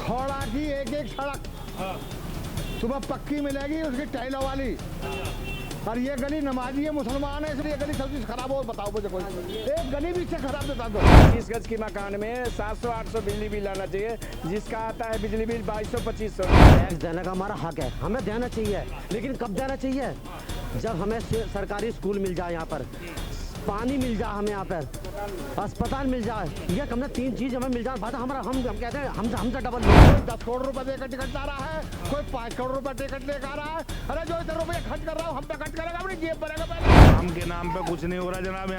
खौड़ा की एक एक सड़क सुबह पक्की मिलेगी, उसकी टाइलों वाली। और ये गली नमाजी है, मुसलमान है, इसलिए गली सब चीज खराब हो। बताओ मुझे कोई एक गली भी इससे खराब बता दो। 20 गज की मकान में 700-800 बिजली बिल आना चाहिए, जिसका आता है बिजली बिल 2200-2500। टैक्स देने का हमारा हक है, हमें देना चाहिए, लेकिन कब देना चाहिए? जब हमें सरकारी स्कूल मिल जाए, यहाँ पर पानी मिल जाए, हमें यहाँ पर अस्पताल मिल जाए, ये हमने 3 चीज हमें मिल जाए। बात हमारा हम कहते हैं हमसे डबल। कोई 10 करोड़ रुपए देकर टिकट ला रहा है, कोई 5 करोड़ रुपए टिकट लेकर आ रहा है। अरे जो इधर रुपये खर्च कर रहा हूँ हम पे खर्च करेगा, अपनी जेब भरेगा पहले। काम के नाम पे कुछ नहीं हो रहा जनाब।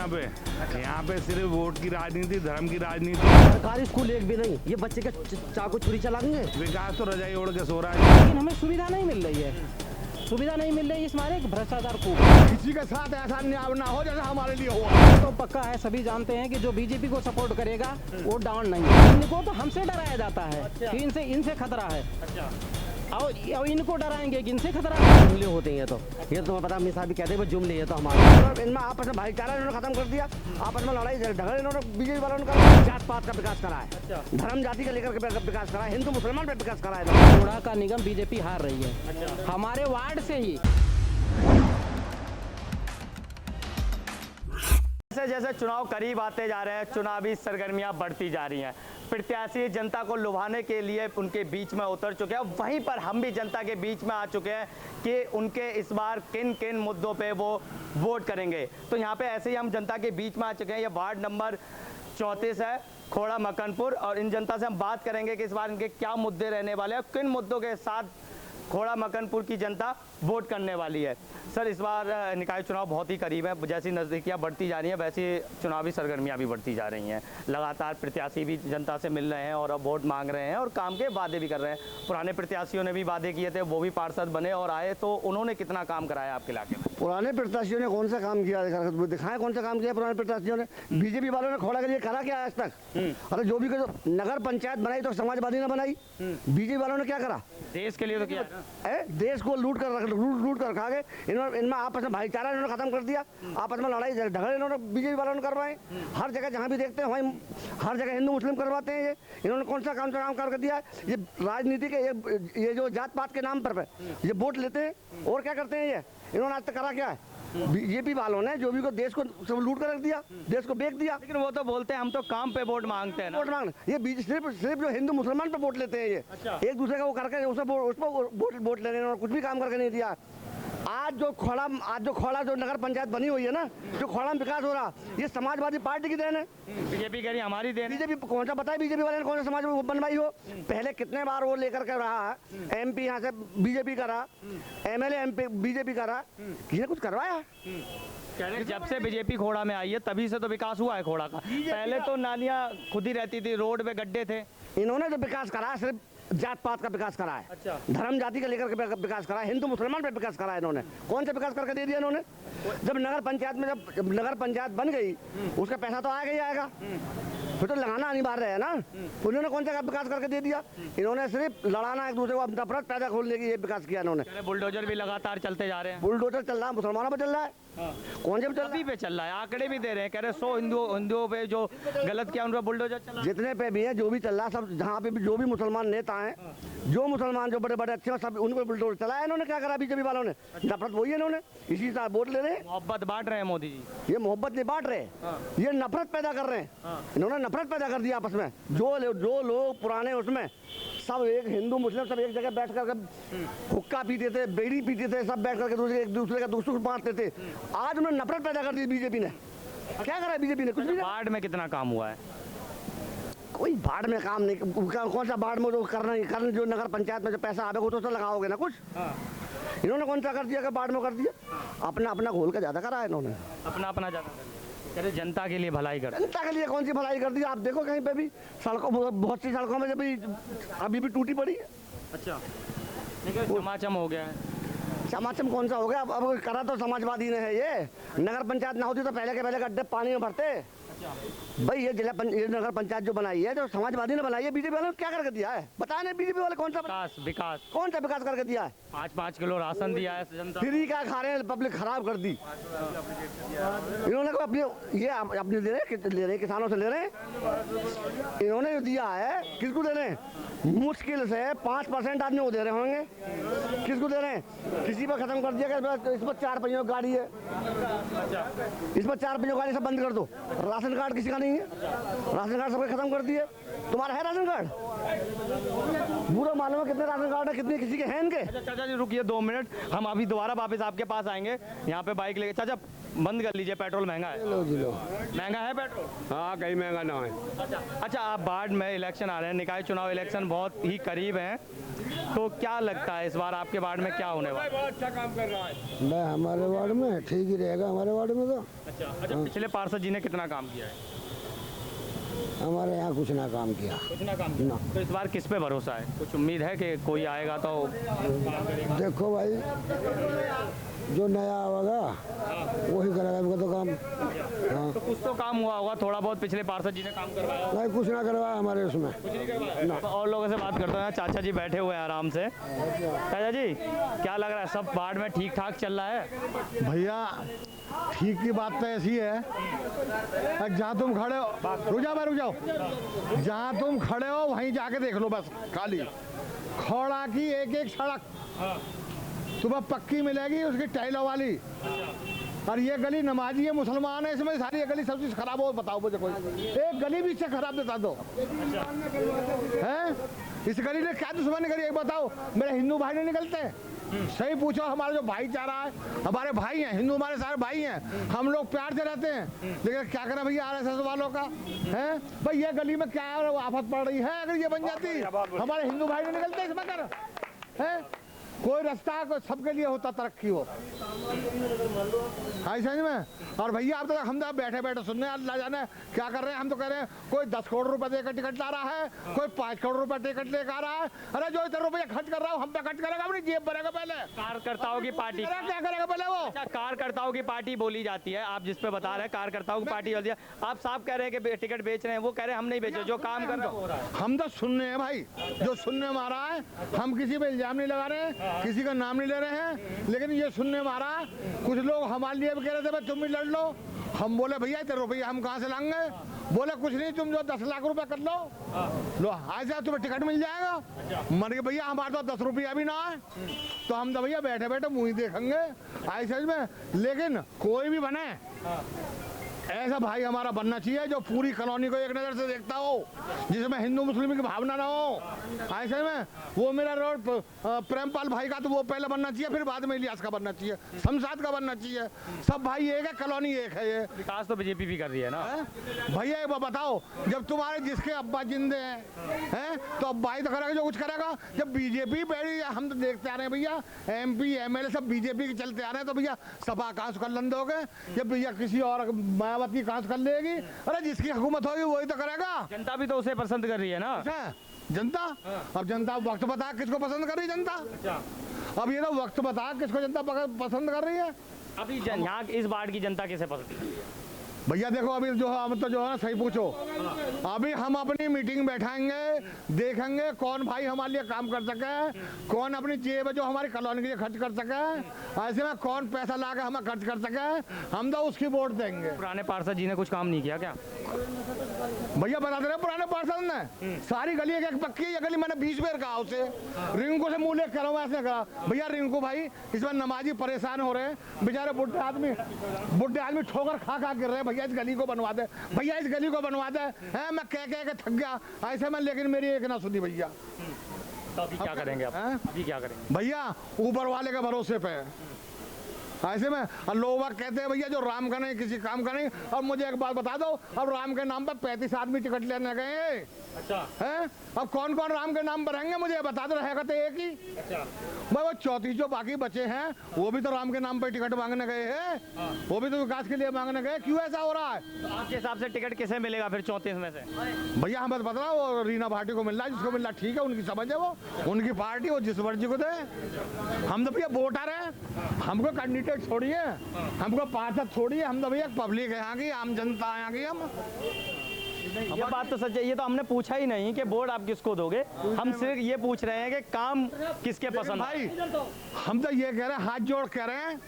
यहाँ पे सिर्फ वोट की राजनीति, धर्म की राजनीति। सरकारी स्कूल एक भी नहीं, ये बच्चे के चाकू छुरी चलाएंगे। विकास तो रजाई ओढ़ के सो रहा है, लेकिन हमें सुविधा नहीं मिल रही है, सुविधा नहीं मिल रही है, इस मारे भ्रष्टाचार को। किसी के साथ ऐसा न्याय ना हो जैसा हमारे लिए हुआ। तो पक्का है, सभी जानते हैं कि जो बीजेपी को सपोर्ट करेगा वो डाउन नहीं है। इनको तो हमसे डराया जाता है कि इनसे खतरा है। और इनको डराएंगे कि इनसे खतरा है। जुमले होते हैं ये तो पता नहीं, साहब कहते हैं वो जुमले है तो हमारे इनमें आपस में भाईचारा इन्होंने खत्म कर दिया, आपस में लड़ाई झगड़े इन्होंने बीजेपी वालों ने करा। जात पात का विकास करा है, धर्म जाति का लेकर के विकास करा है, हिंदू मुसलमान पे विकास करा है। कूड़ा का निगम बीजेपी हार रही है हमारे वार्ड से ही। जैसे जैसे चुनाव करीब आते जा रहे हैं, चुनावी सरगर्मियां बढ़ती जा रही हैं। प्रत्याशी जनता को लुभाने के लिए उनके बीच में उतर चुके हैं। वहीं पर हम भी जनता के बीच में आ चुके हैं कि उनके इस बार किन किन मुद्दों पे वो वोट करेंगे। तो यहाँ पे ऐसे ही हम जनता के बीच में आ चुके हैं। ये वार्ड नंबर 34 है, खोड़ा मकनपुर, और इन जनता से हम बात करेंगे कि इस बार इनके क्या मुद्दे रहने वाले हैं, किन मुद्दों के साथ खोड़ा मकनपुर की जनता वोट करने वाली है। सर, इस बार निकाय चुनाव बहुत ही करीब है, जैसी नज़दीकियाँ बढ़ती जा रही हैं वैसी चुनावी सरगर्मियाँ भी बढ़ती जा रही हैं। लगातार प्रत्याशी भी जनता से मिल रहे हैं और अब वोट मांग रहे हैं और काम के वादे भी कर रहे हैं। पुराने प्रत्याशियों ने भी वादे किए थे, वो भी पार्षद बने और आए, तो उन्होंने कितना काम कराया आपके इलाके में? पुराने प्रत्याशियों ने कौन सा काम किया दिखाएं, कौन सा काम किया पुराने प्रत्याशियों ने? बीजेपी वालों ने खोड़ा के लिए करा क्या आज तक? अरे जो भी नगर पंचायत बनाई तो समाजवादी ने बनाई, बीजेपी वालों ने क्या करा? देश के लिए तो किया देश को लूट कर खा गए। इनमें आपस में भाईचारा इन्होंने खत्म कर दिया, आपस में लड़ाई झगड़े इन्होंने बीजेपी वालों ने करवाए। हर जगह जहाँ भी देखते हैं वहीं हर जगह हिंदू मुस्लिम करवाते हैं। ये इन्होंने कौन सा काम कर दिया है? ये राजनीति के ये जो जात पात के नाम पर ये वोट लेते हैं और क्या करते हैं? ये इन्होंने आज तक करा क्या है? बीजेपी वालों ने जो भी को देश को सब लूट कर रख दिया, देश को बेच दिया। लेकिन वो तो बोलते हैं हम तो काम पे वोट मांगते हैं ना। वोट मांग ये सिर्फ जो हिंदू मुसलमान पे वोट लेते हैं। ये एक दूसरे का वो करके उस पर वोट लेने और कुछ भी काम करके नहीं दिया। आज जो खोड़ा जो नगर पंचायत बनी हुई है ना, जो खोड़ा में विकास हो रहा, ये समाजवादी पार्टी की देन है। बीजेपी कह रही हमारी देन है। बीजेपी कौन सा बताए बीजेपी वाले ने कौन सा समाज बनवाई हो? पहले कितने बार वो लेकर के रहा है, एमपी यहाँ से बीजेपी का रहा, एमएलए एमपी बीजेपी का रहा, किसी कुछ करवाया? जब से बीजेपी खोड़ा में आई है तभी से तो विकास हुआ है खोड़ा का। पहले तो नालियां खुद ही रहती थी, रोड पे गड्ढे थे। इन्होंने जो विकास करा सिर्फ जात पात का विकास करा है, धर्म जाति का लेकर के विकास करा है, हिंदू मुसलमान पे विकास करा है। इन्होंने कौन सा विकास करके दे दिया इन्होंने? जब नगर पंचायत में जब नगर पंचायत बन गई, उसका पैसा तो आएगा ही आएगा, फिर तो लगाना अनिवार्य है ना। उन्होंने कौन सा विकास करके दे दिया? इन्होंने सिर्फ लड़ाना, एक दूसरे को नफरत पैदा खोलने की ये विकास किया इन्होंने। बुलडोजर भी लगातार चलते जा रहे हैं। बुलडोजर चल रहा है, मुसलमानों पर चल रहा है। कौन से पे चल रहा है? आंकड़े भी दे रहे हैं, कह रहे 100 हिंदुओं पे जो गलत किया उन पर बुलडोजर चल रहा है। जितने पे भी है, जो भी चल रहा है, सब जहाँ पे भी जो भी मुसलमान नेता हैं, जो मुसलमान जो बड़े बड़े अच्छे हैं, सब उनको बुलडोजर चलाया इन्होंने। क्या करा बीजेपी वालों ने? नफरत वही है इन्होंने, इसी से वोट ले रहे हैं। मोहब्बत बांट रहे हैं मोदी जी। ये मोहब्बत नहीं बांट रहे, ये नफरत पैदा कर रहे हैं। इन्होंने नफरत पैदा कर दिया आपस में। जो लोग पुराने उसमें सब एक हिंदू मुस्लिम सब एक जगह बैठ कर हुक्का पीते थे, बीड़ी पीते थे, सब बैठ करके एक दूसरे का दुख सुख बांटते थे। आज उन्होंने नफरत पैदा कर दी बीजेपी ने। क्या करा बीजेपी ने? कुछ भी। बाढ़ में कितना काम हुआ है? कोई बाढ़ में काम नहीं। कौन सा बाढ़ में जो करना जो नगर पंचायत में जो पैसा आवेगा वो तो लगाओगे ना कुछ। इन्होंने कौन सा कर दिया कि बाढ़ में कर दिया? अपना घोल का ज्यादा करा है इन्होंने, अपना ज्यादा। अरे जनता के लिए भलाई कर, जनता के लिए कौन सी भलाई कर दी? आप देखो कहीं पे भी सड़कों, बहुत सी सड़कों में अभी भी टूटी पड़ी है। अच्छा, चमाचम हो गया है। चमाचम कौन सा हो गया? अब करा तो समाजवादी ने है। ये नगर पंचायत ना होती तो पहले के पहले गड्ढे पानी में भरते, भाई ये ये नगर पंचायत जो बनाई है, जो समाजवादी ने बनाई है, बीजेपी वालों ने क्या करके दिया है? बताया नहीं बीजेपी वाले कौन सा विकास कौन सा विकास करके दिया है? 5-5 किलो राशन दिया है जनता। फ्री का खा रहे हैं, पब्लिक खराब कर दी इन्होंने। को अपनी ये अपने ले रहे हैं, किसानों से ले रहे हैं। इन्होंने जो दिया है किसको दे रहे हैं? मुश्किल से 5% आदमी को दे रहे होंगे। किसको दे रहे हैं? किसी पर खत्म कर दिया कि इस पर 4 पहियों गाड़ी है, इस पर 4 पहियों गाड़ी सब बंद कर दो। राशन कार्ड किसी का नहीं है, राशन कार्ड सबके खत्म कर दिए। तुम्हारा है राशन कार्ड? पूरा मालूम है कितने राशन कार्ड है, कितने किसी के हैं इनके। चाचा जी रुकिए 2 मिनट, हम अभी दोबारा वापस आपके पास आएंगे। यहाँ पे बाइक लेके चाचा बंद कर लीजिए, पेट्रोल महंगा है। लो महंगा है पेट्रोल? हाँ, कहीं महंगा ना है। अच्छा, आप बाढ़ में इलेक्शन आ रहे हैं, निकाय चुनाव इलेक्शन बहुत ही करीब हैं, तो क्या लगता है इस बार आपके वार्ड में क्या होने वाला है? अच्छा काम कर रहा है। मैं हमारे वार्ड में ठीक ही रहेगा, हमारे वार्ड में तो। अच्छा, पिछले पार्षद जी ने कितना काम किया है? हमारे यहाँ कुछ ना काम किया। कुछ ना काम किया। तो इस बार किस पे भरोसा है? कुछ उम्मीद है कि कोई आएगा तो काम करेगा? देखो भाई, जो नया होगा वही करेगा इनका तो काम। हाँ, तो कुछ तो काम हुआ होगा, थोड़ा बहुत पिछले पार्षद जी ने काम करवाया होगा। नहीं कुछ ना करवाया हमारे उसमें। कुछ नहीं करवाया। तो और लोगों से बात करते हैं। चाचा जी बैठे हुए हैं आराम से। चाचा जी क्या लग रहा है, सब वार्ड में ठीक ठाक चल रहा है? भैया ठीक की बात तो ऐसी है, जहाँ तुम खड़े हो, रुक जाओ, जहाँ तुम खड़े हो वहीं जाके देख लो बस। खाली खौड़ा की एक सड़क तुम्हें पक्की मिलेगी, उसकी टाइलों वाली। और ये गली नमाजी है, मुसलमान है, इसमें सारी ये गली सब चीज खराब हो। बताओ मुझे कोई एक गली भी इससे खराब बता दो है? इस गली ने क्या दुश्मनी करी एक बताओ? मेरे हिंदू भाई नहीं निकलते? सही पूछो, हमारा जो भाईचारा है, हमारे भाई हैं हिंदू, हमारे सारे भाई हैं, हम लोग प्यार से रहते हैं। लेकिन क्या करें भैया आरएसएस वालों का है भाई, ये गली में क्या है आफत पड़ रही है। अगर ये बन जाती, हमारे हिंदू भाई नहीं निकलते इसमें कर है? कोई रास्ता कोई सबके लिए होता, तरक्की हो। हाँ समझ में। और भैया आप तो हम तो बैठे बैठे सुनने, अल्लाह जाने क्या कर रहे हैं। हम तो कह रहे हैं कोई 10 करोड़ रुपए देकर टिकट ला रहा है, कोई 5 करोड़ रुपए टिकट लेकर आ रहा है। अरे जो इतना रुपया खर्च कर रहा हूँ हम पे खर्च करेगा, अपनी जेब भरेगा पहले। कार्यकर्ताओं की पार्टी क्या करेगा पहले वो? अच्छा, कार्यकर्ताओं की पार्टी बोली जाती है, आप जिस पे बता रहे हैं कार्यकर्ताओं की पार्टी बोलती है। आप साफ कह रहे हैं कि टिकट बेच रहे हैं, वो कह रहे हैं हम नहीं बेच रहे, जो काम कर रहे हैं। हम तो सुनने हैं भाई, जो सुनने में आ रहा है। हम किसी पे इल्जाम नहीं लगा रहे, किसी का नाम नहीं ले रहे हैं, लेकिन ये सुनने में आ रहा है। कुछ लोग हमारे लिए भी कह रहे थे भाई तुम भी लड़ लो। हम बोले भैया इतने रुपये हम कहाँ से लाएंगे? बोले कुछ नहीं, तुम जो 10 लाख रुपए कर लो आज तुम्हें टिकट मिल जाएगा। मन के भैया हमारे तो 10 रुपया भी ना है, तो हम तो भैया बैठे बैठे मुँह ही देखेंगे ऐसे में। लेकिन कोई भी बने ऐसा भाई हमारा बनना चाहिए जो पूरी कॉलोनी को एक नज़र से देखता हो, जिसमें हिंदू मुस्लिम की भावना ना हो। ऐसे में वो मेरा रोड प्रेमपाल भाई का तो वो पहले बनना चाहिए, फिर बाद में इलियास का बनना चाहिए, शमशाद का बनना चाहिए। सब भाई एक है, कॉलोनी एक है। ये विकास तो बीजेपी भी कर रही है ना भैया। ये बताओ, जब तुम्हारे जिसके अब्बा जिंदे हैं तो अब्बा ही तो करेगा जो कुछ करेगा। जब बीजेपी बैठी, हम तो देखते आ रहे हैं भैया, MP MLA सब बीजेपी के चलते आ रहे हैं, तो भैया सपा कहाँ से कर लंदोगे? जब भैया किसी और मायावती कहाँ से कर लेगी? अरे जिसकी हुकूमत होगी वही तो करेगा। जनता भी तो उसे पसंद कर रही है ना। जनता, अब जनता वक्त बता किसको पसंद कर रही है जनता। अब ये तो वक्त बता किसको जनता पसंद कर रही है। अभी यहाँ इस बाढ़ की जनता किसे पसंद कर रही है? भैया देखो अभी जो हम तो जो है ना सही पूछो, अभी हम अपनी मीटिंग बैठाएंगे, देखेंगे कौन भाई हमारे लिए काम कर सके, कौन अपनी जेब जो हमारी कॉलोनी के लिए खर्च कर सके, ऐसे में कौन पैसा ला के हमें खर्च कर सके, हम तो उसकी वोट देंगे। पुराने पार्षद जी ने कुछ काम नहीं किया क्या? भैया बता दे रहे पुराने पार्षद ने सारी गली एक पक्की, ये गली मैंने 20 बार कहा उसे, रिंकू से मुँह लेकर कह रहा हूँ ऐसे कहा भैया रिंकू भाई इसमें नमाजी परेशान हो रहे हैं, बेचारे बुढ़े आदमी ठोकर खा गिर रहे हैं, भैया इस गली को बनवा दे, भैया इस गली को बनवा दे। है मैं कह के थक गया ऐसे में, लेकिन मेरी एक ना सुनी भैया। तो अभी क्या करेंगे आप? अभी क्या करेंगे भैया? ऊपर वाले के भरोसे पे ऐसे में। और लोग कहते हैं भैया जो राम का नहीं किसी काम का नहीं। और मुझे एक बात बता दो, अब राम के नाम पर 35 आदमी टिकट लेने गए। अच्छा है अब कौन कौन राम के नाम पर रहेंगे मुझे बता दो, रहेगा तो एक ही। अच्छा भाई वो 34 जो बाकी बचे हैं वो भी तो राम के नाम पर टिकट मांगने गए हैं, वो भी तो विकास के लिए मांगने गए। क्यों ऐसा हो रहा है? तो आपके हिसाब से टिकट किसे मिलेगा फिर 34 में से? भैया हम बस बता वो रीना भाटी को मिल रहा है, जिसको मिल रहा ठीक है, उनकी समझ है, वो उनकी पार्टी, वो जिस मर्जी को दे। हम तो भैया वोटर है, हमको कैंडिडेट कैंडिडेट छोड़िए, हमको पार्षद छोड़िए, हम तो भैया पब्लिक है यहाँ की, आम जनता है यहाँ की हम। ये बात तो सच है, ये तो हमने पूछा ही नहीं कि वोट आप किसको दोगे, हम सिर्फ ये पूछ रहे हैं कि काम किसके पसंद भाई हम तो ये कह रहे हैं, हाथ जोड़ कह रहे हैं,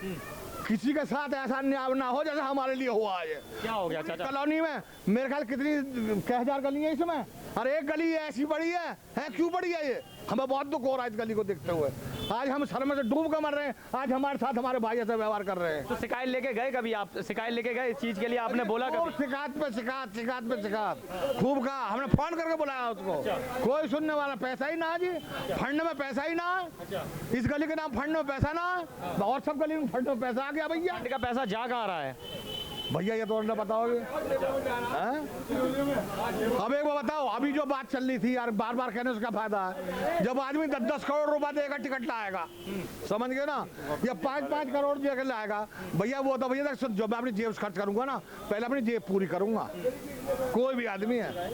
किसी के साथ ऐसा न्याय ना हो जैसे हमारे लिए हुआ है। क्या हो गया चाचा? कॉलोनी में मेरे ख्याल कितनी कई हजार गली है इसमें, और एक गली ऐसी बड़ी है क्यों बड़ी है ये? हमें बहुत दुख हो रहा है इस गली को देखते हुए। आज हम सर में से डूब कर मर रहे हैं, आज हमारे साथ हमारे भाई ऐसे व्यवहार कर रहे हैं। तो शिकायत लेके गए कभी आप? शिकायत लेके गए इस चीज के लिए? आपने बोला कभी? शिकायत पे शिकायत, शिकायत पे शिकायत खूब कहा, हमने फोन करके बुलाया उसको, कोई सुनने वाला, पैसा ही ना जी, फंड में पैसा ही ना, इस गली के नाम फंड में पैसा ना, और सब गली में फंड में पैसा आ गया भैया। फंड का पैसा जा कहाँ रहा है भैया ये तो ना बताओगे? अब एक बार बताओ, अभी जो बात चल रही थी यार, बार बार कहने उसका फायदा है, जब आदमी 10-10 करोड़ रुपया देगा टिकट लाएगा, समझ गए ना, या 5-5 करोड़ देकर लाएगा भैया, वो तो भैया जो मैं अपनी जेब से खर्च करूंगा ना, पहले अपनी जेब पूरी करूंगा, कोई भी आदमी है।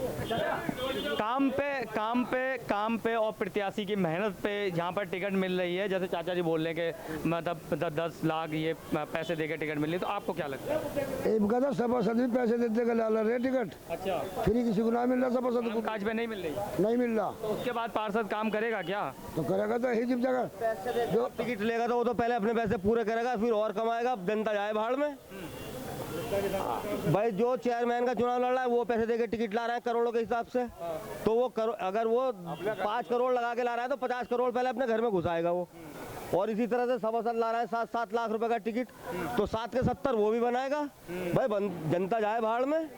काम पे और प्रत्याशी की मेहनत पे यहाँ पर टिकट मिल रही है, जैसे चाचा जी बोल रहे हैं कि मतलब 10 लाख ये पैसे देकर टिकट मिल रही है, तो आपको क्या लगता है? कहता सभासद भी पैसे देते ला रहे टिकट, अच्छा, फ्री किसी को ना मिल रहा, सभासद को काज पे नहीं मिल रही, नहीं मिल रहा, तो उसके बाद पार्षद काम करेगा क्या? तो करेगा तो यही जगह जो टिकट लेगा तो वो तो पहले अपने पैसे पूरे करेगा, फिर और कमाएगा, जनता जाए भाड़ में। भाई जो चेयरमैन का चुनाव लड़ रहा है वो पैसे देके टिकट ला रहा है करोड़ों के हिसाब से, तो वो अगर वो 5 करोड़ लगा के ला रहा है तो 50 करोड़ पहले अपने घर में घुसाएगा वो, और इसी तरह से सभासद ला रहा है 7-7 लाख रुपए का टिकट, तो 7 के 70 वो भी बनाएगा। भाई जनता जाए भाड़ में,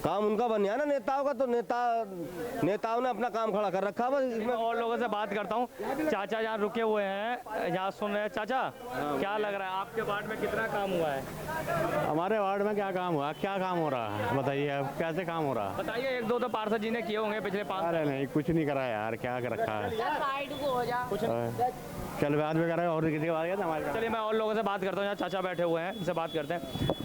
काम उनका बन गया ना नेताओं का, तो नेताओं ने अपना काम खड़ा कर रखा। बस मैं और लोगों से बात करता हूँ, चाचा यहाँ रुके हुए हैं, यहाँ सुन रहे हैं। चाचा क्या लग रहा है आपके वार्ड में कितना काम हुआ है? हमारे वार्ड में क्या काम हुआ, क्या काम हो रहा है बताइए, अब कैसे काम हो रहा है? बताइए, 1-2 तो पार्षद जी ने किए होंगे पिछले 5। अरे नहीं, कुछ नहीं करा यार, क्या कर रखा है, चल बाद में करा और किसी के बाद गया हमारे। चलिए मैं और लोगों से बात करता हूँ, यहाँ चाचा बैठे हुए हैं, इनसे बात करते हैं।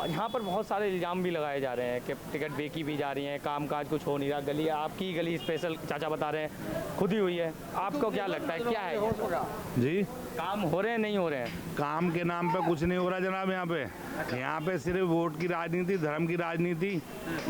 यहाँ पर बहुत सारे इल्ज़ाम भी लगाए जा रहे हैं कि टिकट बेची भी जा रही हैं, कामकाज कुछ हो नहीं रहा, गली आपकी गली स्पेशल चाचा बता रहे हैं खुद ही हुई है, आपको क्या लगता है क्या है जी? काम हो रहे हैं नहीं हो रहे हैं? काम के नाम पे कुछ नहीं हो रहा जनाब, यहाँ पे सिर्फ वोट की राजनीति, धर्म की राजनीति,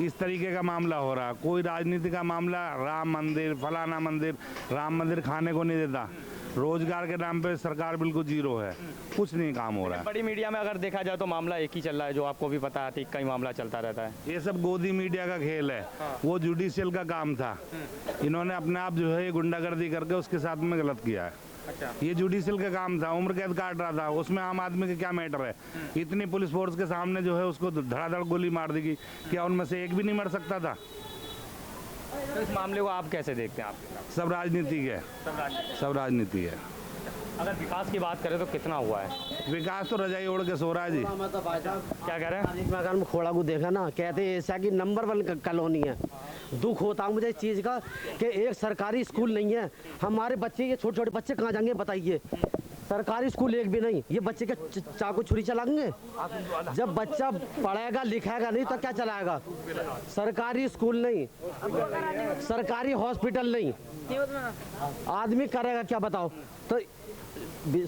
इस तरीके का मामला हो रहा है। कोई राजनीति का मामला, राम मंदिर फलाना मंदिर, राम मंदिर खाने को नहीं देता, रोजगार के नाम पे सरकार बिल्कुल जीरो है, कुछ नहीं काम हो रहा है। बड़ी मीडिया में अगर देखा जाए तो मामला एक ही चल रहा है, जो आपको भी पता है, कई मामला चलता रहता है। ये सब गोदी मीडिया का खेल है, वो जुडिशियल का काम था, इन्होंने अपने आप जो है गुंडागर्दी करके उसके साथ में गलत किया है। अच्छा, ये जुडिशियल का काम था, उम्र कैद काट रहा था, उसमें आम आदमी का क्या मैटर है? इतनी पुलिस फोर्स के सामने जो है उसको धड़ाधड़ गोली मार देगी, क्या उनमें से एक भी नहीं मर सकता था? तो इस मामले को आप कैसे देखते हैं? आप सब राजनीति है, सब राजनीति है। अगर विकास की बात करें तो कितना हुआ है? विकास तो रजाई ओढ़ के सो रहा है जी। क्या कह रहे हैं? एक मकान में खोड़ा को देखा ना, कहते हैं ऐसा कि नंबर 1 कॉलोनी है। दुख होता है मुझे इस चीज़ का कि एक सरकारी स्कूल नहीं है, हमारे बच्चे, ये छोटे छोटे बच्चे कहाँ जाएंगे बताइए? सरकारी स्कूल एक भी नहीं, ये बच्चे के चाकू छुरी चलाएंगे? जब बच्चा पढ़ेगा लिखेगा नहीं तो क्या चलाएगा? सरकारी स्कूल नहीं, सरकारी हॉस्पिटल नहीं, आदमी करेगा क्या बताओ? तो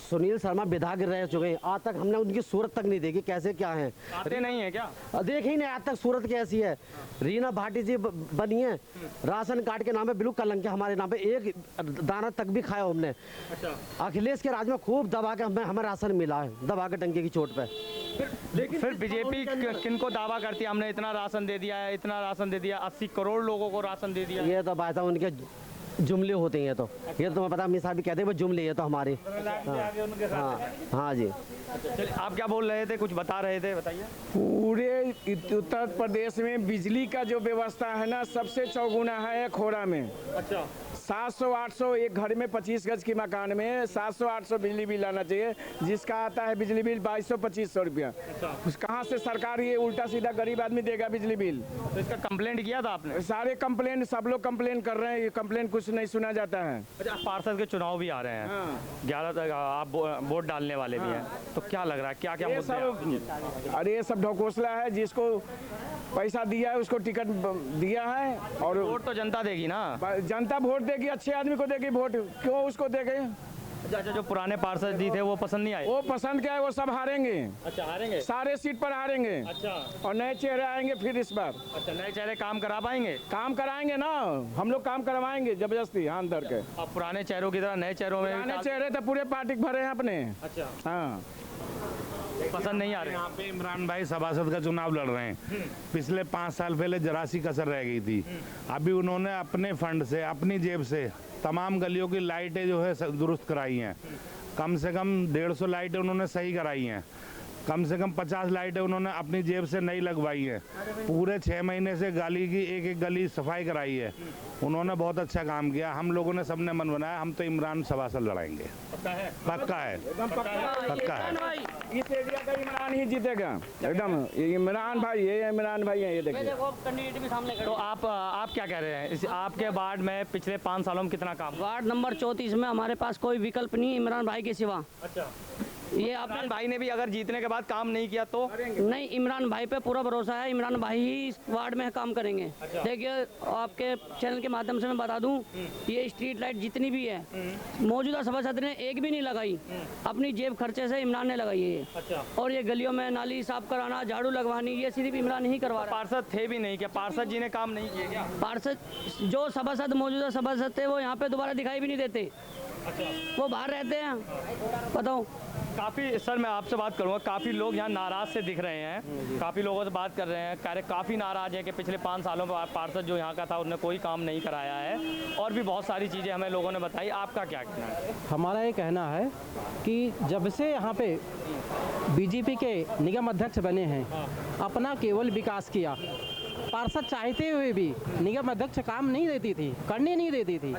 सुनील शर्मा विधायक रह चुके हैं, आज तक हमने उनकी सूरत तक नहीं देखी, कैसे क्या है? आते नहीं है क्या? देख ही नहीं आज तक सूरत कैसी है। रीना भाटी जी बनी है, राशन कार्ड के नाम पे बिल्कुल कलंक है हमारे नाम पे, एक दाना तक भी खाया हमने। अच्छा, अखिलेश के राज में खूब दबा के हमें राशन मिला है, दबा के टंके की चोट पे। फिर बीजेपी किनको दावा करती है हमने इतना राशन दे दिया है, इतना राशन दे दिया, 80 करोड़ लोगों को राशन दे दिया? ये तो बात है, उनके जुमले होते हैं, तो ये तो मैं पता अमित साहब भी कहते हैं वो जुमले है तो हमारे। हाँ जी। चलिए, आप क्या बोल रहे थे, कुछ बता रहे थे, बताइए। पूरे उत्तर प्रदेश में बिजली का जो व्यवस्था है ना, सबसे चौगुना है खोड़ा में। अच्छा, 700-800 एक घर में 25 गज के मकान में 700-800 बिजली बिल आना चाहिए, जिसका आता है बिजली बिल 2200-2500 रुपया। कहाँ से सरकार ये उल्टा सीधा गरीब आदमी देगा बिजली बिल? तो इसका कंप्लेंट किया था आपने? सारे कंप्लेन, सब लोग कंप्लेन कर रहे हैं, ये कंप्लेन कुछ नहीं सुना जाता है। अच्छा, पार्षद के चुनाव भी आ रहे हैं, 11 तक आप वोट डालने वाले भी हैं, तो क्या लग रहा है, क्या क्या ये मुद्दे सब, अरे ये सब ढकोसला है, जिसको पैसा दिया है उसको टिकट दिया है, और वोट तो जनता देगी ना? जनता वोट देगी, अच्छे आदमी को देगी वोट, क्यों उसको देगी? अच्छा, जो पुराने पार्षद जी थे वो पसंद नहीं आए? वो पसंद क्या है, वो सब हारेंगे, अच्छा, हारेंगे, सारे सीट पर हारेंगे। अच्छा, और नए चेहरे आएंगे फिर इस बार। अच्छा, नए चेहरे काम करा पाएंगे? काम कराएंगे ना, हम लोग काम करवाएंगे जबरदस्ती हाथ धर के। अब पुराने चेहरों की तरह नए चेहरों में पुराने चेहरे तो पूरे पार्टी के भरे हैं अपने। अच्छा, हाँ, पसंद नहीं आ रहे। यहाँ पे इमरान भाई सभासद का चुनाव लड़ रहे हैं। पिछले 5 साल पहले जरा सी कसर रह गई थी, अभी उन्होंने अपने फंड से, अपनी जेब से तमाम गलियों की लाइटें जो है दुरुस्त कराई हैं। कम से कम 150 लाइटें उन्होंने सही कराई हैं, कम से कम 50 लाइटें उन्होंने अपनी जेब से नई लगवाई है। पूरे 6 महीने से गली की एक एक गली सफाई कराई है। उन्होंने बहुत अच्छा काम किया। हम लोगों ने सबने मन बनाया, हम तो इमरान सभासद लड़ाएंगे। पक्का है, पक्का है। इस एरिया का इमरान ही जीतेगा एकदम। इमरान भाई, ये इमरान भाई है, ये देखिए। तो आप क्या कह रहे हैं, आपके वार्ड में पिछले 5 सालों में कितना काम? वार्ड नंबर 34 में हमारे पास कोई विकल्प नहीं इमरान भाई के सिवा। अच्छा, ये आप इमरान भाई ने भी अगर जीतने के बाद काम नहीं किया तो? नहीं, इमरान भाई पे पूरा भरोसा है, इमरान भाई ही इस वार्ड में काम करेंगे। देखिए, आपके चैनल के माध्यम से मैं बता दूं, ये स्ट्रीट लाइट जितनी भी है मौजूदा सभासद ने एक भी नहीं लगाई, अपनी जेब खर्चे से इमरान ने लगाई है ये। अच्छा, और ये गलियों में नाली साफ कराना, झाड़ू लगवानी, ये सिर्फ इमरान ही करवा रहा है। पार्षद थे भी नहीं क्या? पार्षद जी ने काम नहीं किए क्या? पार्षद जो सभासद मौजूदा सभासद थे वो यहाँ पे दोबारा दिखाई भी नहीं देते। वो बाहर रहते हैं। बताओ, काफ़ी सर मैं आपसे बात करूंगा, काफ़ी लोग यहाँ नाराज़ से दिख रहे हैं, काफ़ी लोगों से बात कर रहे हैं, कह रहे काफ़ी नाराज़ है कि पिछले 5 सालों में पार्षद जो यहाँ का था उसने कोई काम नहीं कराया है, और भी बहुत सारी चीज़ें हमें लोगों ने बताई। आपका क्या कहना है? हमारा ये कहना है कि जब से यहाँ पे बीजेपी के निगम अध्यक्ष बने हैं, अपना केवल विकास किया। पार्षद चाहते हुए भी निगम अध्यक्ष काम नहीं देती थी, करने नहीं देती थी।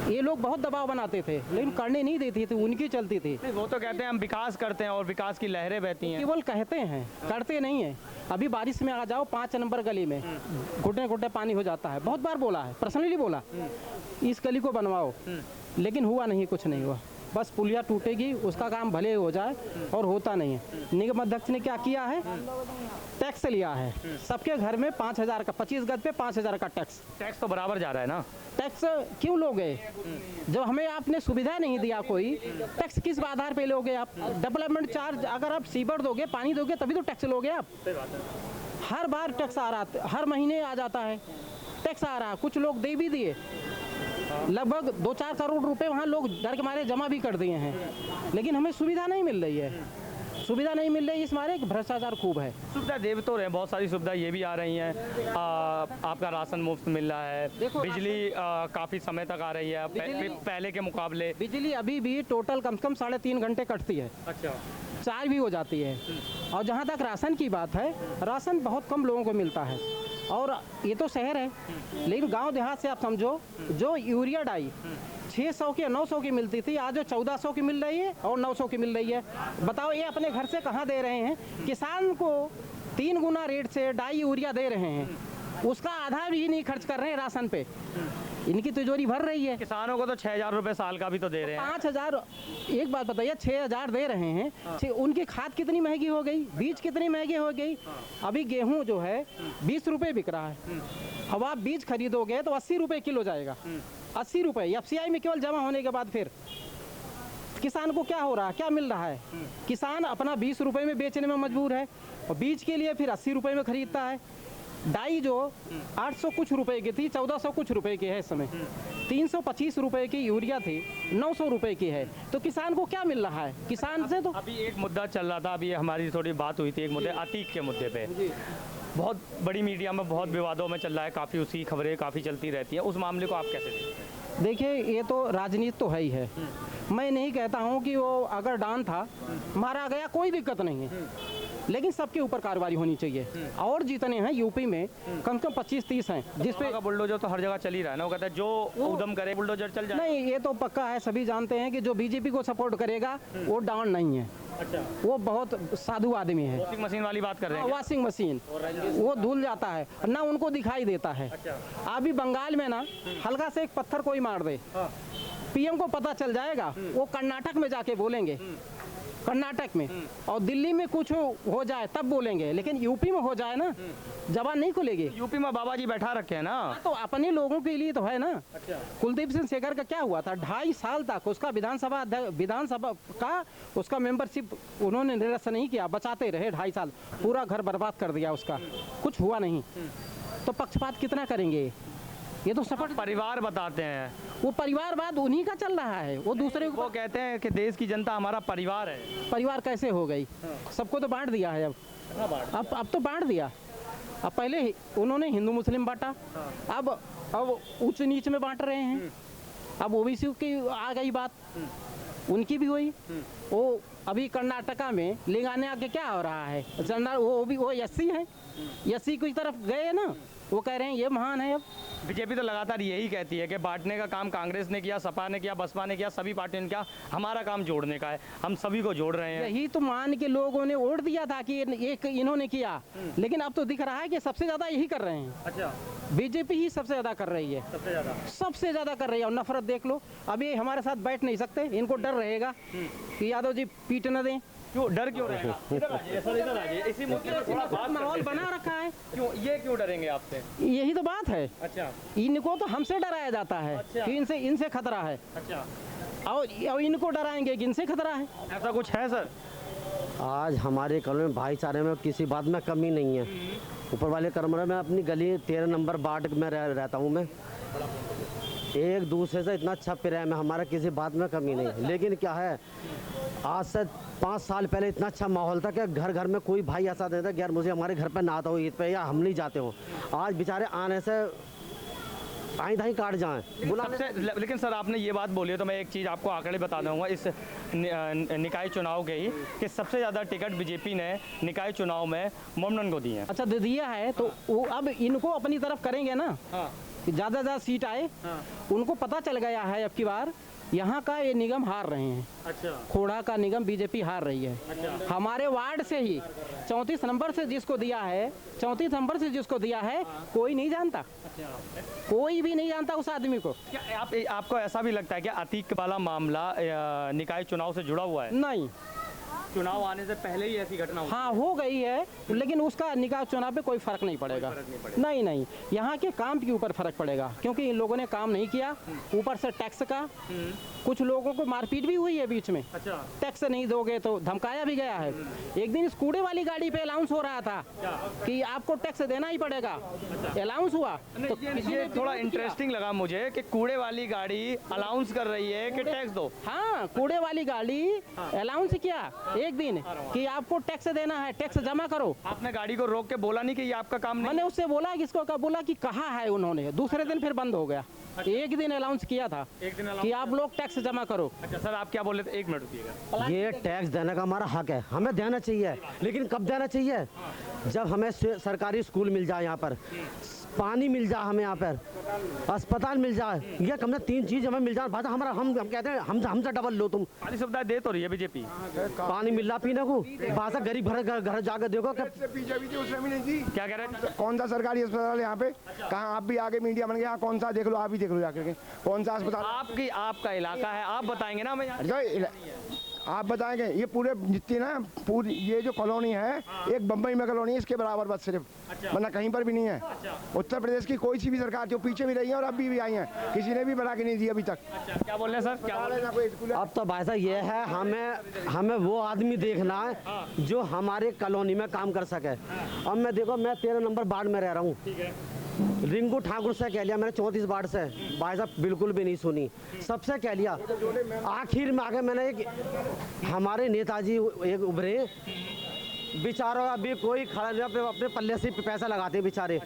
ये लोग बहुत दबाव बनाते थे लेकिन करने नहीं देती थी, उनकी चलती थी। वो तो कहते हैं हम विकास करते हैं और विकास की लहरें बहती हैं। केवल कहते हैं, करते नहीं है। अभी बारिश में आ जाओ 5 नंबर गली में घुटने घुटने पानी हो जाता है। बहुत बार बोला है, पर्सनली बोला इस गली को बनवाओ, लेकिन हुआ नहीं, कुछ नहीं हुआ। बस पुलिया टूटेगी, उसका काम भले हो जाए, और होता नहीं है। निगम अध्यक्ष ने क्या किया है, टैक्स लिया है सबके घर में 5,000 का, 25 गज पे 5,000 का टैक्स। टैक्स तो बराबर जा रहा है ना? टैक्स क्यों लोगे जब हमें आपने सुविधा नहीं दिया? कोई टैक्स किस आधार पे लोगे आप? डेवलपमेंट चार्ज अगर आप सीवर दोगे, पानी दोगे, तभी तो टैक्स लोगे आप। हर बार टैक्स आ रहा, हर महीने आ जाता है टैक्स आ रहा। कुछ लोग दे भी दिए, लगभग 2-4 करोड़ रुपए वहाँ लोग डर के मारे जमा भी कर दिए हैं, लेकिन हमें सुविधा नहीं मिल रही है। सुविधा नहीं मिल रही, इस मारे भ्रष्टाचार खूब है। सुविधा दे तो रहे, बहुत सारी सुविधा ये भी आ रही हैं। आपका राशन मुफ्त मिल रहा है, बिजली काफ़ी समय तक आ रही है पहले के मुकाबले। बिजली अभी भी टोटल कम से कम 3.5 घंटे कटती है। अच्छा, चार्ज भी हो जाती है। और जहाँ तक राशन की बात है, राशन बहुत कम लोगों को मिलता है। और ये तो शहर है, लेकिन गांव देहात से आप समझो, जो यूरिया डाई 600 की 900 की मिलती थी, आज जो 1400 की मिल रही है और 900 की मिल रही है। बताओ ये अपने घर से कहाँ दे रहे हैं? किसान को 3 गुना रेट से डाई यूरिया दे रहे हैं, उसका आधा भी नहीं खर्च कर रहे हैं राशन पे। इनकी तिजोरी भर रही है। किसानों को तो 6,000 रुपये साल का भी तो दे रहे हैं। 5,000, एक बात बताइए, 6,000 दे रहे हैं। उनकी खाद कितनी महंगी हो गई, बीज कितनी महंगी हो गई। अभी गेहूं जो है 20 रुपये बिक रहा है। अब आप बीज खरीदोगे तो 80 रुपये किलो जाएगा। 80 रुपये FCI में केवल जमा होने के बाद फिर किसान को क्या हो रहा है, क्या मिल रहा है? किसान अपना 20 रुपये में बेचने में मजबूर है, और बीज के लिए फिर 80 रुपये में खरीदता है। डाई जो 800 कुछ रुपए की थी, 1400 कुछ रुपए की है इस समय। 325 रुपए की यूरिया थी, 900 रुपए की है। तो किसान को क्या मिल रहा है? किसान से तो अभी एक मुद्दा चल रहा था, अभी हमारी थोड़ी बात हुई थी एक मुद्दे अतीक के मुद्दे पे, बहुत बड़ी मीडिया में बहुत विवादों में चल रहा है, काफ़ी उसकी खबरें काफ़ी चलती रहती हैं। उस मामले को आप कैसे देखते हैं? देखिए, ये तो राजनीति तो है ही है। मैं नहीं कहता हूँ कि वो अगर डॉन था, मारा गया, कोई दिक्कत नहीं है, लेकिन सबके ऊपर कार्रवाई होनी चाहिए। और जितने हैं यूपी में कम से कम 25-30 हैं जिसपे बुलडोजर तो हर जगह चल ही रहा है ना। वो कहता है जो उधम करे बुलडोजर चल जाए। नहीं, ये तो पक्का है, सभी जानते हैं कि जो बीजेपी को सपोर्ट करेगा वो डॉन नहीं है। अच्छा, वो बहुत साधु आदमी है। वॉशिंग मशीन वाली बात कर रहे हैं? वॉशिंग मशीन वो धुल जाता है ना, उनको दिखाई देता है। अभी बंगाल में ना हल्का से एक पत्थर कोई मार दे, PM को पता चल जाएगा, वो कर्नाटक में जाके बोलेंगे। कर्नाटक में, और दिल्ली में कुछ हो जाए तब बोलेंगे, लेकिन यूपी में हो जाए ना जबान नहीं खुलेगी। यूपी में बाबा जी बैठा रखे हैं ना। तो अपने लोगों के लिए तो है ना। कुलदीप सिंह सेंगर का क्या हुआ था, 2.5 साल तक उसका विधानसभा का उसका मेंबरशिप उन्होंने निरस्त नहीं किया, बचाते रहे 2.5 साल, पूरा घर बर्बाद कर दिया उसका, कुछ हुआ नहीं। तो पक्षपात कितना करेंगे, ये तो सपोर्ट परिवार बताते हैं, वो परिवारवाद उन्हीं का चल रहा है। वो दूसरे वो कहते हैं कि देश की जनता हमारा परिवार है। परिवार कैसे हो गई, सबको तो बांट दिया है अब तो बांट दिया। अब पहले उन्होंने हिंदू मुस्लिम बांटा, अब ऊंच नीच में बांट रहे हैं। अब ओबीसी की आ गई बात, उनकी भी हुई। वो अभी कर्नाटका में लिंगाने आके क्या हो रहा है, वो एससी है, एससी की तरफ गए ना, वो कह रहे हैं ये महान है। अब बीजेपी तो लगातार यही कहती है कि बांटने का काम कांग्रेस ने किया, सपा ने किया, बसपा ने किया, सभी पार्टियों ने किया, हमारा काम जोड़ने का है, हम सभी को जोड़ रहे हैं। यही तो मान के लोगों ने वोट दिया था कि एक इन्होंने किया, लेकिन अब तो दिख रहा है कि सबसे ज्यादा यही कर रहे हैं। अच्छा, बीजेपी ही सबसे ज्यादा कर रही है, सबसे ज्यादा कर रही है। और नफरत देख लो, अभी हमारे साथ बैठ नहीं सकते, इनको डर रहेगा कि यादव जी पीट न दें। क्यों डर क्यों रहेगा? इधर आइए सर, इधर आइए, इसी मुद्दे पे थोड़ा बात माहौल बना रखा है। क्यों डरेंगे आपसे? यही तो बात है। अच्छा, इनको तो हमसे डराया जाता है कि इनसे खतरा है। अच्छा, और इनको डराएंगे कि इनसे खतरा है। ऐसा कुछ है सर? आज हमारे कॉलोनी में भाईचारे में किसी बात में कमी नहीं है। ऊपर वाले कमरे में अपनी गली 13 नंबर वार्ड में रहता हूँ मैं, एक दूसरे से इतना अच्छा प्रेम है हमारा, किसी बात में कमी नहीं। लेकिन क्या है, आज से 5 साल पहले इतना अच्छा माहौल था कि घर घर में कोई भाई ऐसा नहीं था कि यार मुझे हमारे घर पे ना आता हो ईद पे, या हम नहीं जाते हो। आज बेचारे आने से आई धाई काट जाएं। लेकिन सर आपने ये बात बोली है तो मैं एक चीज़ आपको आंकड़े बता दूंगा इस निकाय चुनाव के ही, कि सबसे ज़्यादा टिकट बीजेपी ने निकाय चुनाव में मोमडन को दिए हैं। अच्छा दिया है तो वो अब इनको अपनी तरफ करेंगे ना, ज़्यादा सीट आए। उनको पता चल गया है अब की बार यहाँ का ये निगम हार रहे हैं। अच्छा, खोड़ा का निगम बीजेपी हार रही है। अच्छा। हमारे वार्ड से ही 34 नंबर से जिसको दिया है, 34 नंबर से जिसको दिया है, कोई नहीं जानता। अच्छा, कोई भी नहीं जानता उस आदमी को। क्या आपको ऐसा भी लगता है कि अतीक वाला मामला निकाय चुनाव से जुड़ा हुआ है? नहीं, चुनाव आने से पहले ही ऐसी घटना हुई? हाँ हो गई है, लेकिन उसका निकाय चुनाव पे कोई फर्क नहीं पड़ेगा। नहीं, यहाँ के काम के ऊपर फर्क पड़ेगा, क्योंकि इन लोगों ने काम नहीं किया। ऊपर से टैक्स का कुछ लोगों को मारपीट भी हुई है बीच में। अच्छा, टैक्स नहीं दोगे तो धमकाया भी गया है। एक दिन इस कूड़े वाली गाड़ी पे अलाउंस हो रहा था कि आपको टैक्स देना ही पड़ेगा। अलाउंस हुआ तो ये थोड़ा इंटरेस्टिंग लगा मुझे कि कूड़े वाली गाड़ी अलाउंस कर रही है कि टैक्स दो। हाँ, कूड़े वाली गाड़ी अलाउंस किया एक दिन कि आपको टैक्स देना है, टैक्स जमा करो। आपने गाड़ी को रोक के बोला नहीं कि ये आपका काम नहीं? मैंने उससे बोला किसको बोला कि कहा है उन्होंने, दूसरे दिन फिर बंद हो गया। एक दिन अलाउंस किया था कि आप लोग टैक्स जमा करो। अच्छा सर, आप क्या बोले थे? 1 मिनट रुकिएगा। ये टैक्स देने का हमारा हक है, हमें देना चाहिए, लेकिन कब देना चाहिए? जब हमें सरकारी स्कूल मिल जाए, यहाँ पर पानी मिल जाए, हमें यहाँ पर अस्पताल मिल जाए, ये कम से 3 चीज हमें मिल जाए। भाषा हमारा हम कहते हैं हमसे डबल लो तुम। पानी सुविधा दे तो रही है बीजेपी, पानी मिल रहा पीने को। भाषा गरीब घर जाकर देखो बीजेपी थी उसमें भी नहीं थी। क्या कह रहे हैं? कौन सा सरकारी अस्पताल यहाँ पे? कहाँ आप भी आगे मीडिया बन गया, कौन सा देख लो, आप भी देख लो जाकर के कौन सा अस्पताल। आपका इलाका है, आप बताएंगे ना हमें? आप बताएंगे? ये पूरे जितनी ना पूरी ये जो कॉलोनी है, एक बम्बई में कॉलोनी है इसके बराबर बस सिर्फ, वरना कहीं पर भी नहीं है। उत्तर प्रदेश की कोई सी भी सरकार जो पीछे भी रही है और अभी भी आई है, किसी ने भी बना के नहीं दी अभी तक। क्या बोल रहे हैं सर? क्या अब तो भाषा ये है, हमें वो आदमी देखना है जो हमारे कॉलोनी में काम कर सके। अब मैं देखो, मैं 13 नंबर वार्ड में रह रहा हूँ। रिंकू ठाकुर से कह लिया मैंने 34 वार्ड से, भाई साहब बिल्कुल भी नहीं सुनी, सबसे कह लिया। आखिर में आके मैंने एक हमारे नेताजी एक उभरे, बेचारों अभी कोई खड़ा नहीं, अपने पल्ले से पैसा लगाते हैं बेचारे।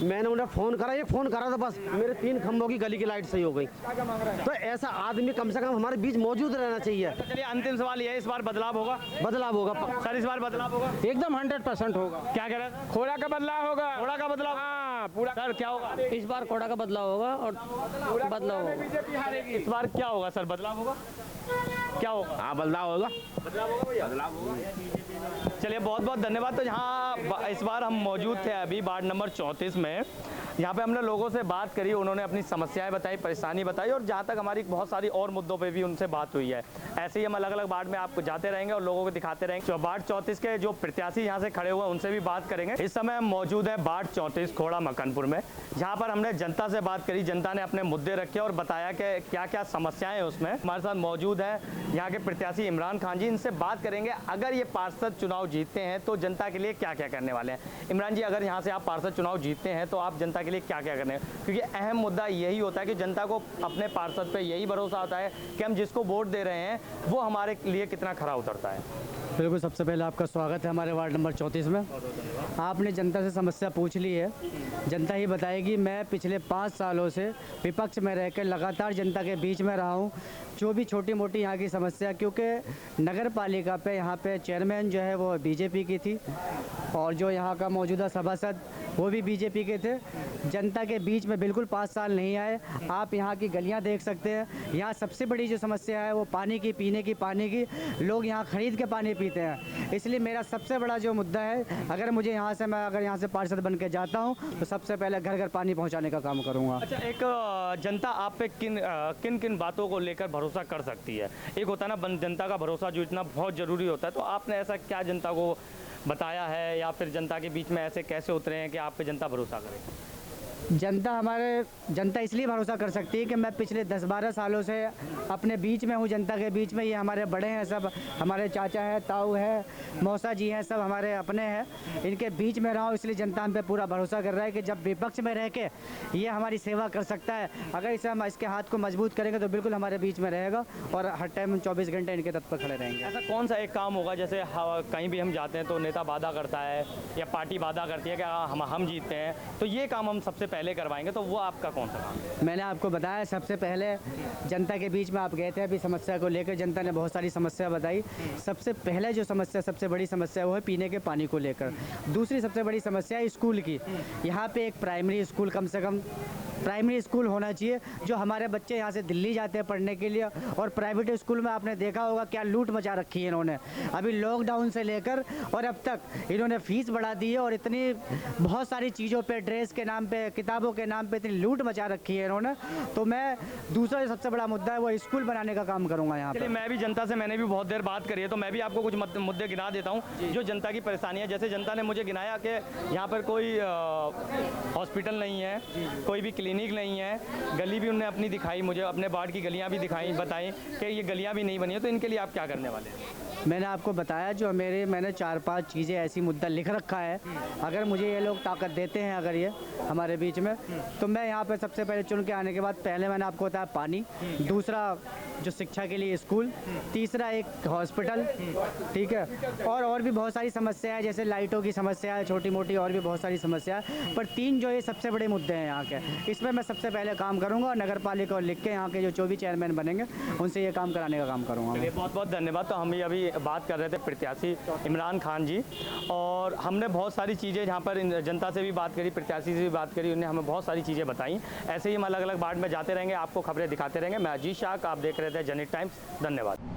मैंने उन्हें फ़ोन करा, एक फ़ोन करा तो बस मेरे 3 खंभों की गली की लाइट सही हो गई। तो ऐसा आदमी कम से कम हमारे बीच मौजूद रहना चाहिए। चलिए अंतिम सवाल ये है, इस बार बदलाव होगा? बदलाव होगा सर, इस बार बदलाव होगा एकदम 100% होगा। क्या कह रहे हैं? खोड़ा का बदलाव होगा। खोड़ा का बदलाव? हाँ, पूरा। सर क्या होगा इस बार खोड़ा का बदलाव होगा और बदलाव होगा। बीजेपी हारेगी। इस बार क्या होगा सर? बदलाव होगा? क्या होगा? हाँ बदलाव होगा। चलिए बहुत बहुत धन्यवाद। तो जहाँ इस बार हम मौजूद थे अभी वार्ड नंबर 34 में, यहाँ पे हमने लोगों से बात करी, उन्होंने अपनी समस्याएं बताई, परेशानी बताई, और जहाँ तक हमारी बहुत सारी और मुद्दों पे भी उनसे बात हुई है। ऐसे ही हम अलग अलग वार्ड में आपको जाते रहेंगे और लोगों को दिखाते रहेंगे। वार्ड 34 के जो प्रत्याशी यहाँ से खड़े हुए हैं उनसे भी बात करेंगे। इस समय हम मौजूद है वार्ड 34 खोड़ा मकनपुर में, जहाँ पर हमने जनता से बात करी, जनता ने अपने मुद्दे रखे और बताया कि क्या क्या समस्याएं हैं उसमें। हमारे साथ मौजूद है यहाँ के प्रत्याशी इमरान खान जी, इनसे बात करेंगे अगर ये पार्षद चुनाव जीतते हैं तो जनता के लिए क्या क्या करने वाले हैं। इमरान जी, अगर यहाँ से आप पार्षद चुनाव जीतते हैं तो आप जनता के लिए क्या क्या करने, क्योंकि अहम मुद्दा यही होता है कि जनता को अपने पार्षद पे यही भरोसा होता है कि हम जिसको वोट दे रहे हैं वो हमारे लिए कितना खरा उतरता है। बिल्कुल, सबसे पहले आपका स्वागत है हमारे वार्ड नंबर 34 में। आपने जनता से समस्या पूछ ली है, जनता ही बताएगी। मैं पिछले 5 सालों से विपक्ष में रहकर लगातार जनता के बीच में रहा हूँ। जो भी छोटी मोटी यहाँ की समस्या, क्योंकि नगर पालिका पे यहाँ पे चेयरमैन जो है वो बीजेपी की थी और जो यहाँ का मौजूदा सभासद वो भी बीजेपी के थे। जनता के बीच में बिल्कुल 5 साल नहीं आए। आप यहाँ की गलियाँ देख सकते हैं। यहाँ सबसे बड़ी जो समस्या है वो पानी की, पीने की पानी की। लोग यहाँ खरीद के पानी पीते हैं। इसलिए मेरा सबसे बड़ा जो मुद्दा है, अगर मुझे यहाँ से, मैं अगर यहाँ से पार्षद बन के जाता हूँ तो सबसे पहले घर घर पानी पहुँचाने का काम करूँगा। अच्छा, एक जनता आप पे किन किन बातों को लेकर भरोसा कर सकती है? एक होता है ना, जनता का भरोसा जीतना बहुत ज़रूरी होता है, तो आपने ऐसा क्या जनता को बताया है या फिर जनता के बीच में ऐसे कैसे उतरे हैं कि आप पे जनता भरोसा करे? जनता इसलिए भरोसा कर सकती है कि मैं पिछले 10-12 सालों से अपने बीच में हूँ, जनता के बीच में। ये हमारे बड़े हैं, सब हमारे चाचा है, ताऊ है, मौसा जी हैं, सब हमारे अपने हैं। इनके बीच में रहा हूँ, इसलिए जनता हम पे पूरा भरोसा कर रहा है कि जब विपक्ष में रह के ये हमारी सेवा कर सकता है, अगर इसे हम इसके हाथ को मजबूत करेंगे तो बिल्कुल हमारे बीच में रहेगा और हर टाइम 24 घंटे इनके तत्पर खड़े रहेंगे। ऐसा कौन सा एक काम होगा, जैसे कहीं भी हम जाते हैं तो नेता वादा करता है या पार्टी वादा करती है कि हम जीतते हैं तो ये काम हम सबसे पहले करवाएंगे, तो वो आपका कौन सा काम है? मैंने आपको बताया, सबसे पहले जनता के बीच में आप गए थे अभी समस्या को लेकर, जनता ने बहुत सारी समस्या बताई। सबसे पहले जो समस्या, सबसे बड़ी समस्या वो है पीने के पानी को लेकर। दूसरी सबसे बड़ी समस्या है स्कूल की। यहाँ पे एक प्राइमरी स्कूल, कम से कम प्राइमरी स्कूल होना चाहिए। जो हमारे बच्चे यहाँ से दिल्ली जाते हैं पढ़ने के लिए, और प्राइवेट स्कूल में आपने देखा होगा क्या लूट मचा रखी है इन्होंने। अभी लॉकडाउन से लेकर और अब तक इन्होंने फीस बढ़ा दी है और इतनी बहुत सारी चीज़ों पे, ड्रेस के नाम पे, किताबों के नाम पे इतनी लूट मचा रखी है इन्होंने। तो मैं दूसरा जो सबसे बड़ा मुद्दा है वो स्कूल बनाने का काम करूँगा यहाँ पर। मैं भी जनता से, मैंने भी बहुत देर बात करी है, तो मैं भी आपको कुछ मुद्दे गिना देता हूँ जो जनता की परेशानी है। जैसे जनता ने मुझे गिनाया कि यहाँ पर कोई हॉस्पिटल नहीं है, कोई भी क्लिनिक नहीं है, गली भी उन्होंने अपनी दिखाई, मुझे अपने वार्ड की गलियां भी दिखाई, बताई कि ये गलियां भी नहीं बनी है, तो इनके लिए आप क्या करने वाले हैं? मैंने आपको बताया, जो मैंने 4-5 चीज़ें ऐसी मुद्दा लिख रखा है। अगर मुझे ये लोग ताकत देते हैं, अगर ये हमारे बीच में, तो मैं यहाँ पे सबसे पहले चुन के आने के बाद, पहले मैंने आपको बताया पानी, दूसरा जो शिक्षा के लिए स्कूल, तीसरा एक हॉस्पिटल, ठीक है, और भी बहुत सारी समस्या है, जैसे लाइटों की समस्या है, छोटी मोटी और भी बहुत सारी समस्या है। पर 3 जो ये सबसे बड़े मुद्दे हैं यहाँ के, इसमें मैं सबसे पहले काम करूँगा और नगर पालिका को लिख के यहाँ के जो भी चेयरमैन बनेंगे उनसे ये काम कराने का काम करूँगा। बहुत बहुत धन्यवाद। तो हम अभी बात कर रहे थे प्रत्याशी इमरान खान जी, और हमने बहुत सारी चीज़ें यहाँ पर जनता से भी बात करी, प्रत्याशी से भी बात करी, उन्होंने हमें बहुत सारी चीज़ें बताई। ऐसे ही हम अलग अलग वार्ड में जाते रहेंगे, आपको खबरें दिखाते रहेंगे। मैं अजीत शाह, आप देख रहे थे जनहित टाइम्स। धन्यवाद।